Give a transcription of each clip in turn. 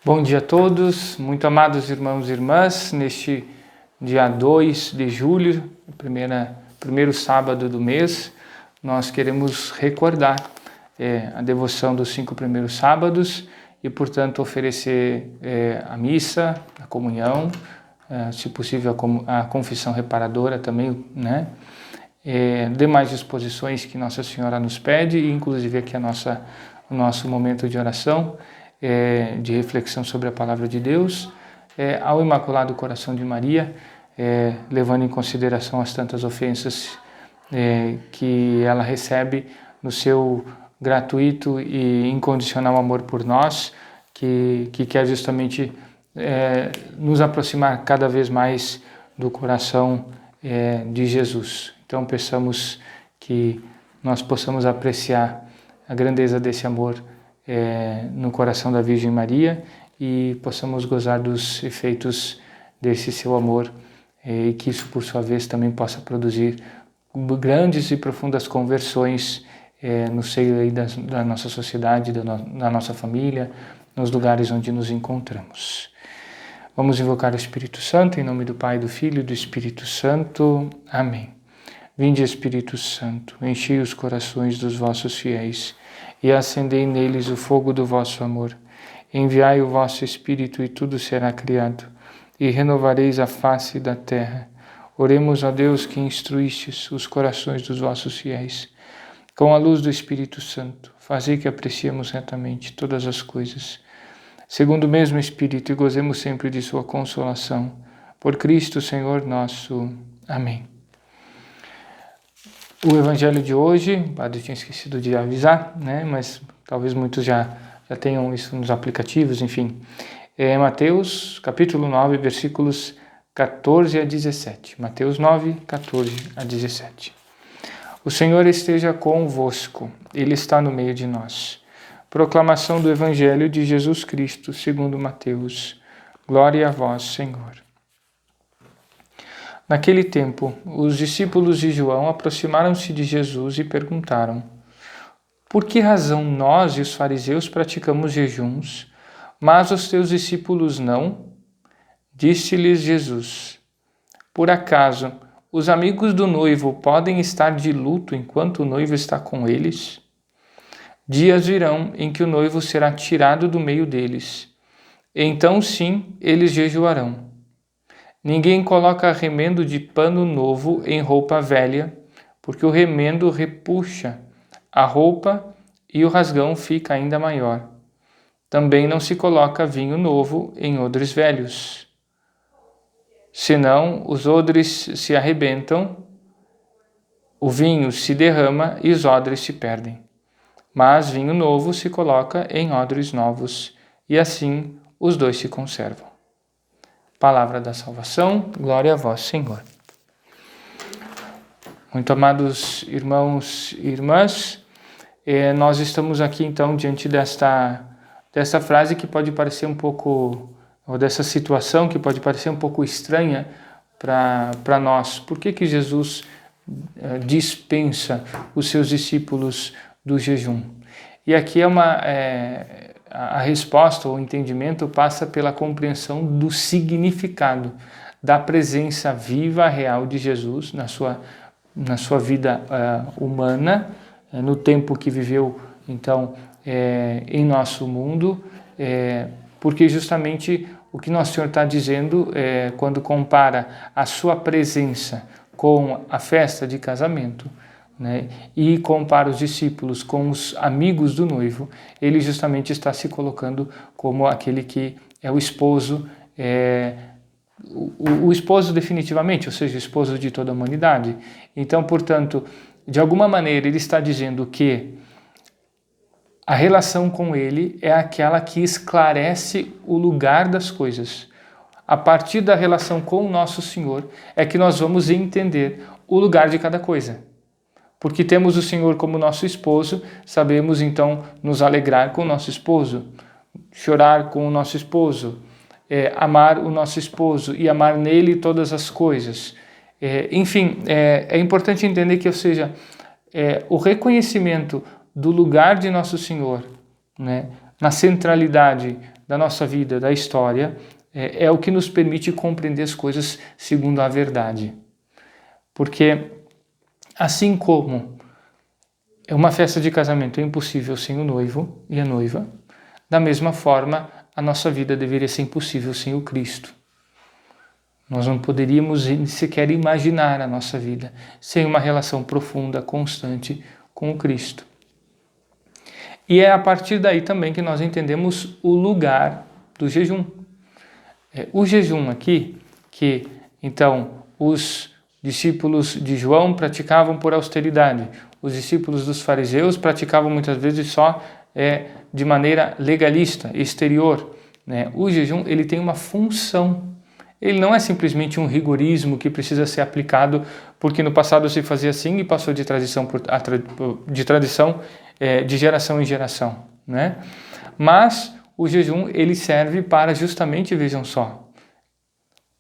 Bom dia a todos, muito amados irmãos e irmãs. Neste dia 2 de julho, primeiro sábado do mês, nós queremos recordar a devoção dos 5 primeiros sábados e, portanto, oferecer a missa, a comunhão, se possível a confissão reparadora também, né? Demais disposições que Nossa Senhora nos pede, e inclusive aqui o nosso momento de oração, de reflexão sobre a Palavra de Deus, ao Imaculado Coração de Maria, levando em consideração as tantas ofensas que ela recebe no seu gratuito e incondicional amor por nós, que quer justamente nos aproximar cada vez mais do coração de Jesus. Então peçamos que nós possamos apreciar a grandeza desse amor no coração da Virgem Maria e possamos gozar dos efeitos desse seu amor e que isso por sua vez também possa produzir grandes e profundas conversões no seio aí da nossa sociedade, da nossa família, nos lugares onde nos encontramos. Vamos invocar o Espírito Santo em nome do Pai, do Filho e do Espírito Santo. Amém. Vinde, Espírito Santo, enchei os corações dos vossos fiéis e acendei neles o fogo do vosso amor. Enviai o vosso Espírito e tudo será criado, e renovareis a face da terra. Oremos a Deus que instruístes os corações dos vossos fiéis. Com a luz do Espírito Santo, fazei que apreciemos retamente todas as coisas, segundo o mesmo Espírito, e gozemos sempre de sua consolação. Por Cristo, Senhor nosso. Amém. O Evangelho de hoje, o padre tinha esquecido de avisar, né? Mas talvez muitos já tenham isso nos aplicativos, enfim. É Mateus, capítulo 9, versículos 14 a 17. Mateus 9, 14 a 17. O Senhor esteja convosco, Ele está no meio de nós. Proclamação do Evangelho de Jesus Cristo, segundo Mateus. Glória a vós, Senhor. Naquele tempo, os discípulos de João aproximaram-se de Jesus e perguntaram: por que razão nós e os fariseus praticamos jejuns, mas os teus discípulos não? Disse-lhes Jesus: por acaso os amigos do noivo podem estar de luto enquanto o noivo está com eles? Dias virão em que o noivo será tirado do meio deles. Então sim, eles jejuarão. Ninguém coloca remendo de pano novo em roupa velha, porque o remendo repuxa a roupa e o rasgão fica ainda maior. Também não se coloca vinho novo em odres velhos. Senão os odres se arrebentam, o vinho se derrama e os odres se perdem. Mas vinho novo se coloca em odres novos, e assim os dois se conservam. Palavra da salvação, glória a vós, Senhor. Muito amados irmãos e irmãs, nós estamos aqui então diante dessa frase que pode parecer um pouco, ou dessa situação que pode parecer um pouco estranha para nós. Por que Jesus dispensa os seus discípulos do jejum? E aqui a resposta ou o entendimento passa pela compreensão do significado da presença viva, real de Jesus na sua vida humana, no tempo que viveu, então, em nosso mundo, porque justamente o que Nosso Senhor está dizendo quando compara a sua presença com a festa de casamento, né, e compara os discípulos com os amigos do noivo, ele justamente está se colocando como aquele que é o esposo, o esposo definitivamente, ou seja, o esposo de toda a humanidade. Então, portanto, de alguma maneira ele está dizendo que a relação com ele é aquela que esclarece o lugar das coisas. A partir da relação com o nosso Senhor é que nós vamos entender o lugar de cada coisa. Porque temos o Senhor como nosso esposo, sabemos então nos alegrar com o nosso esposo, chorar com o nosso esposo, amar o nosso esposo e amar nele todas as coisas. Enfim, é importante entender que, ou seja, o reconhecimento do lugar de nosso Senhor, né, na centralidade da nossa vida, da história, é o que nos permite compreender as coisas segundo a verdade. Porque assim como uma festa de casamento é impossível sem o noivo e a noiva, da mesma forma a nossa vida deveria ser impossível sem o Cristo. Nós não poderíamos sequer imaginar a nossa vida sem uma relação profunda, constante com o Cristo. E é a partir daí também que nós entendemos o lugar do jejum. O jejum aqui, que então os discípulos de João praticavam por austeridade, os discípulos dos fariseus praticavam muitas vezes só de maneira legalista, exterior. O jejum ele tem uma função. Ele não é simplesmente um rigorismo que precisa ser aplicado porque no passado se fazia assim e passou de tradição de geração em geração, Mas o jejum ele serve para justamente, vejam só,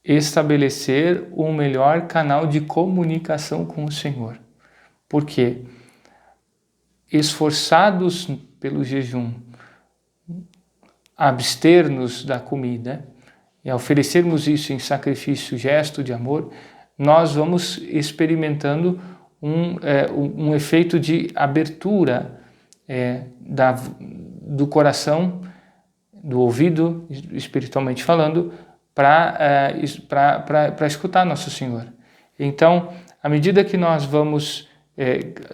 estabelecer um melhor canal de comunicação com o Senhor. Porque esforçados pelo jejum, abster-nos da comida e oferecermos isso em sacrifício, gesto de amor, nós vamos experimentando um efeito de abertura do coração, do ouvido, espiritualmente falando, para escutar Nosso Senhor. Então, à medida que nós vamos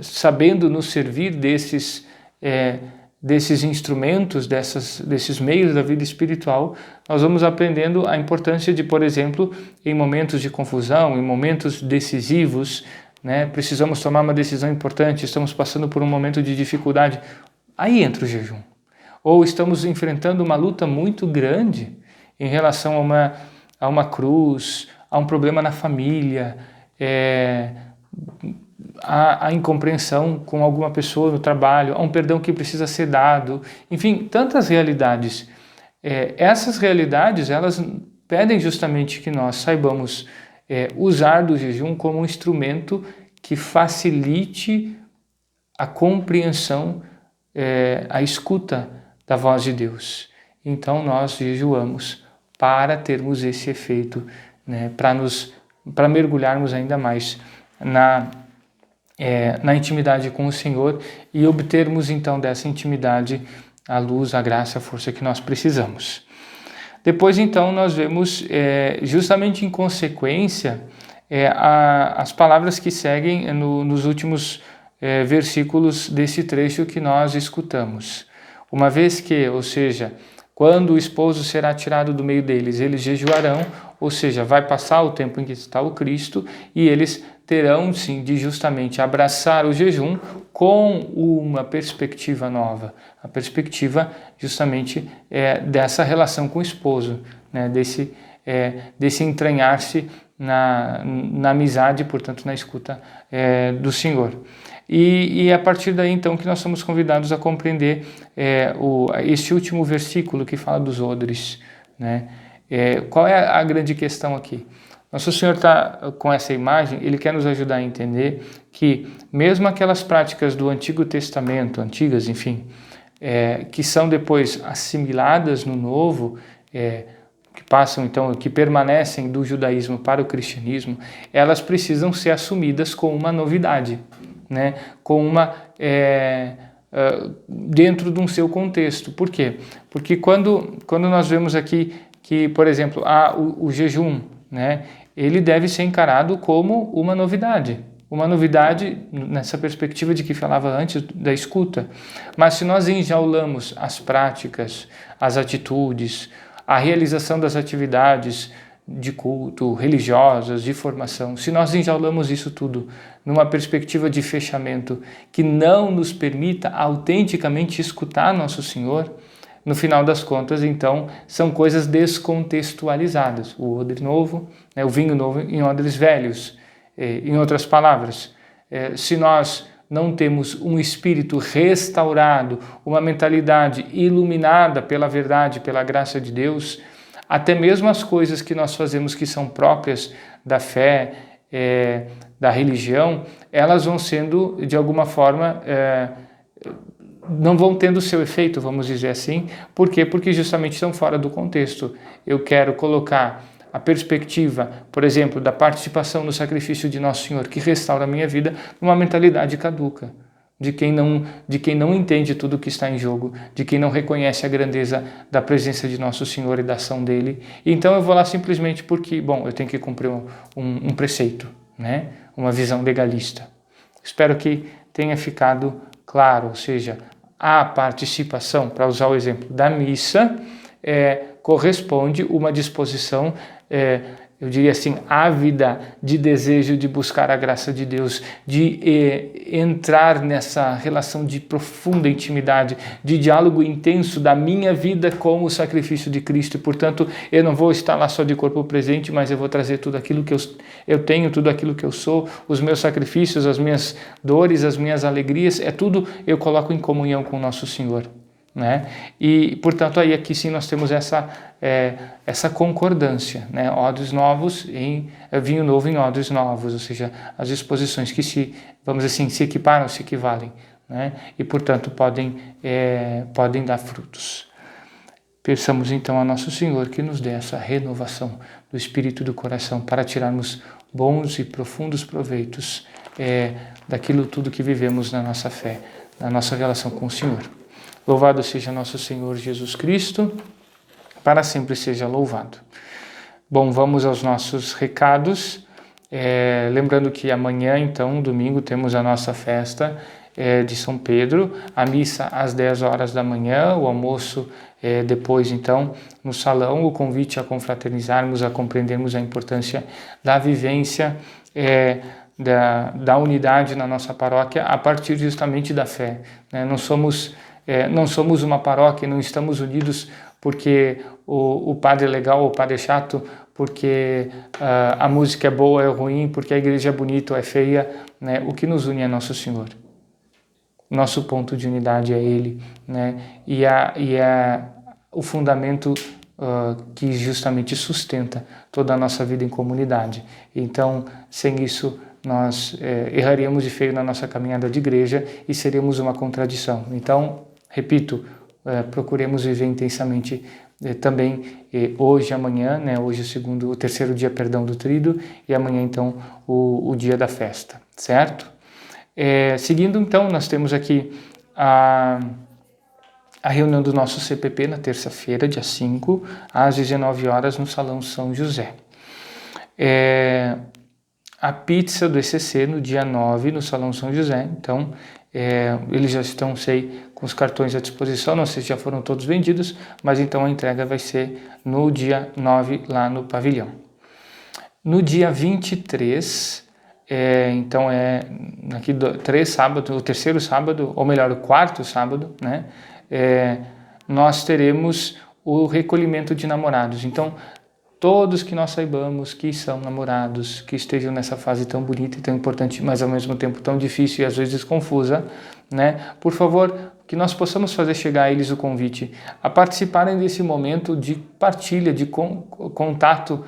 sabendo nos servir desses instrumentos, desses meios da vida espiritual, nós vamos aprendendo a importância de, por exemplo, em momentos de confusão, em momentos decisivos, precisamos tomar uma decisão importante, estamos passando por um momento de dificuldade, aí entra o jejum. Ou estamos enfrentando uma luta muito grande em relação a uma cruz, a um problema na família, a incompreensão com alguma pessoa no trabalho, a um perdão que precisa ser dado, enfim, tantas realidades. Essas realidades, elas pedem justamente que nós saibamos usar do jejum como um instrumento que facilite a compreensão, a escuta da voz de Deus. Então nós jejuamos para termos esse efeito, para mergulharmos ainda mais na intimidade com o Senhor e obtermos então dessa intimidade a luz, a graça, a força que nós precisamos. Depois então nós vemos justamente em consequência as palavras que seguem nos últimos versículos desse trecho que nós escutamos. Uma vez que, ou seja, quando o esposo será tirado do meio deles, eles jejuarão, ou seja, vai passar o tempo em que está o Cristo e eles terão sim de justamente abraçar o jejum com uma perspectiva nova, a perspectiva justamente dessa relação com o esposo, desse entranhar-se na amizade, portanto na escuta do Senhor. E é a partir daí então que nós somos convidados a compreender este último versículo que fala dos odres. Qual é a grande questão aqui? Nosso Senhor está com essa imagem, Ele quer nos ajudar a entender que mesmo aquelas práticas do Antigo Testamento, antigas, enfim, que são depois assimiladas no Novo, que passam então, que permanecem do judaísmo para o cristianismo, elas precisam ser assumidas com uma novidade, com uma dentro de um seu contexto. Por quê? Porque quando nós vemos aqui que, por exemplo, o jejum, ele deve ser encarado como uma novidade nessa perspectiva de que falava antes da escuta. Mas se nós enjaulamos as práticas, as atitudes, a realização das atividades de culto, religiosas, de formação, se nós enjaulamos isso tudo numa perspectiva de fechamento que não nos permita autenticamente escutar Nosso Senhor, no final das contas, então, são coisas descontextualizadas. O odre novo, o vinho novo em odres velhos. Em outras palavras, se nós não temos um espírito restaurado, uma mentalidade iluminada pela verdade, pela graça de Deus, até mesmo as coisas que nós fazemos que são próprias da fé, da religião, elas vão sendo, de alguma forma, não vão tendo seu efeito, vamos dizer assim. Por quê? Porque justamente estão fora do contexto. Eu quero colocar a perspectiva, por exemplo, da participação no sacrifício de Nosso Senhor, que restaura a minha vida, numa mentalidade caduca, de quem não entende tudo o que está em jogo, de quem não reconhece a grandeza da presença de Nosso Senhor e da ação dele. Então eu vou lá simplesmente porque, eu tenho que cumprir um preceito, né? Uma visão legalista. Espero que tenha ficado claro, ou seja, a participação, para usar o exemplo da missa, corresponde uma disposição, eu diria assim, ávida de desejo de buscar a graça de Deus, de entrar nessa relação de profunda intimidade, de diálogo intenso da minha vida com o sacrifício de Cristo. E, portanto, eu não vou estar lá só de corpo presente, mas eu vou trazer tudo aquilo que eu tenho, tudo aquilo que eu sou, os meus sacrifícios, as minhas dores, as minhas alegrias, tudo eu coloco em comunhão com o nosso Senhor. Né? E, portanto, aí aqui sim nós temos essa concordância, né? Odres novos em vinho novo em odres novos, ou seja, as disposições que vamos dizer assim, se equiparam, se equivalem, né? E, portanto, podem dar frutos. Peçamos então a Nosso Senhor que nos dê essa renovação do espírito e do coração para tirarmos bons e profundos proveitos daquilo tudo que vivemos na nossa fé, na nossa relação com o Senhor. Louvado seja nosso Senhor Jesus Cristo, para sempre seja louvado. Bom, vamos aos nossos recados. Lembrando que amanhã, então, domingo, temos a nossa festa de São Pedro, a missa às 10 horas da manhã, o almoço depois, então, no salão, o convite a confraternizarmos, a compreendermos a importância da vivência da unidade na nossa paróquia a partir justamente da fé. Né? Não somos uma paróquia, não estamos unidos porque o padre é legal ou o padre é chato, porque a música é boa ou é ruim, porque a igreja é bonita ou é feia. Né? O que nos une é Nosso Senhor. Nosso ponto de unidade é Ele. Né? E é o fundamento que justamente sustenta toda a nossa vida em comunidade. Então, sem isso, nós erraríamos de feio na nossa caminhada de igreja e seríamos uma contradição. Então, repito, procuremos viver intensamente também hoje, amanhã, né? Hoje o terceiro dia, do tríduo, e amanhã então o dia da festa, certo? Seguindo então, nós temos aqui a reunião do nosso CPP na terça-feira, dia 5, às 19 horas no Salão São José. A pizza do ECC no dia 9 no Salão São José, então eles já estão, com os cartões à disposição, não sei se já foram todos vendidos, mas então a entrega vai ser no dia 9 lá no pavilhão. No dia 23, então aqui 3 sábados, o terceiro sábado, ou melhor, o quarto sábado, né, nós teremos o recolhimento de namorados. Então, todos que nós saibamos que são namorados, que estejam nessa fase tão bonita e tão importante, mas ao mesmo tempo tão difícil e às vezes confusa, né? Por favor, que nós possamos fazer chegar a eles o convite a participarem desse momento de partilha, de contato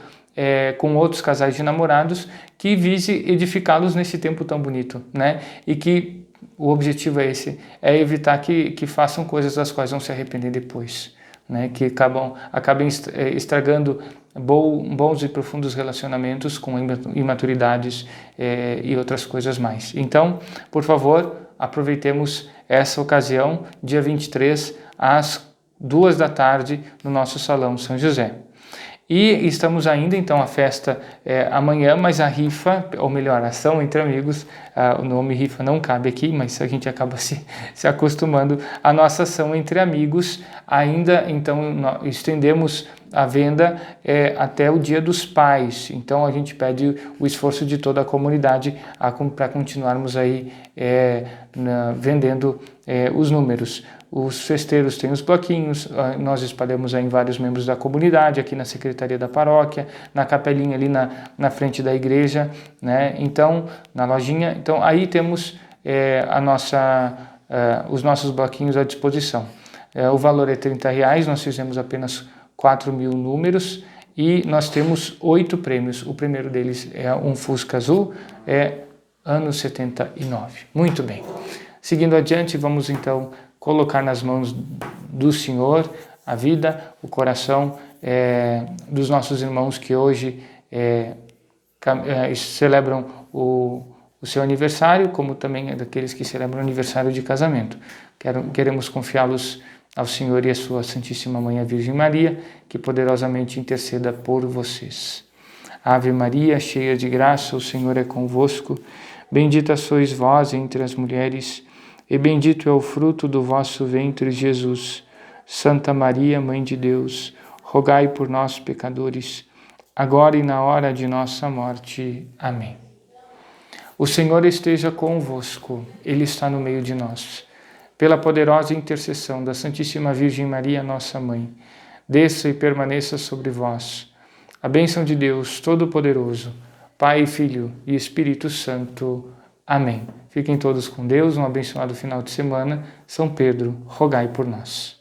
com outros casais de namorados, que vise edificá-los nesse tempo tão bonito, né? E que o objetivo é esse, evitar que façam coisas das quais vão se arrepender depois. Né, que acabem estragando bons e profundos relacionamentos com imaturidades e outras coisas mais. Então, por favor, aproveitemos essa ocasião, dia 23, às 2 da tarde, no nosso Salão São José. E estamos ainda, então, a festa amanhã, mas a rifa, ou melhor, a ação entre amigos, o nome rifa não cabe aqui, mas a gente acaba se acostumando. A nossa ação entre amigos, ainda, então, estendemos a venda até o Dia dos Pais. Então, a gente pede o esforço de toda a comunidade para continuarmos aí vendendo os números. Os festeiros têm os bloquinhos, nós espalhamos aí em vários membros da comunidade, aqui na Secretaria da Paróquia, na capelinha ali na frente da igreja, né? Então, na lojinha. Então, aí temos os nossos bloquinhos à disposição. O valor é R$30, nós fizemos apenas 4.000 números e nós temos 8 prêmios. O primeiro deles é um Fusca azul, ano 79. Muito bem. Seguindo adiante, vamos então colocar nas mãos do Senhor a vida, o coração dos nossos irmãos que hoje celebram o seu aniversário, como também daqueles que celebram o aniversário de casamento. Queremos confiá-los ao Senhor e à sua Santíssima Mãe, a Virgem Maria, que poderosamente interceda por vocês. Ave Maria, cheia de graça, o Senhor é convosco. Bendita sois vós entre as mulheres, e bendito é o fruto do vosso ventre, Jesus. Santa Maria, Mãe de Deus, rogai por nós, pecadores, agora e na hora de nossa morte. Amém. O Senhor esteja convosco, Ele está no meio de nós. Pela poderosa intercessão da Santíssima Virgem Maria, nossa Mãe, desça e permaneça sobre vós a bênção de Deus Todo-Poderoso, Pai, Filho e Espírito Santo. Amém. Fiquem todos com Deus, um abençoado final de semana. São Pedro, rogai por nós.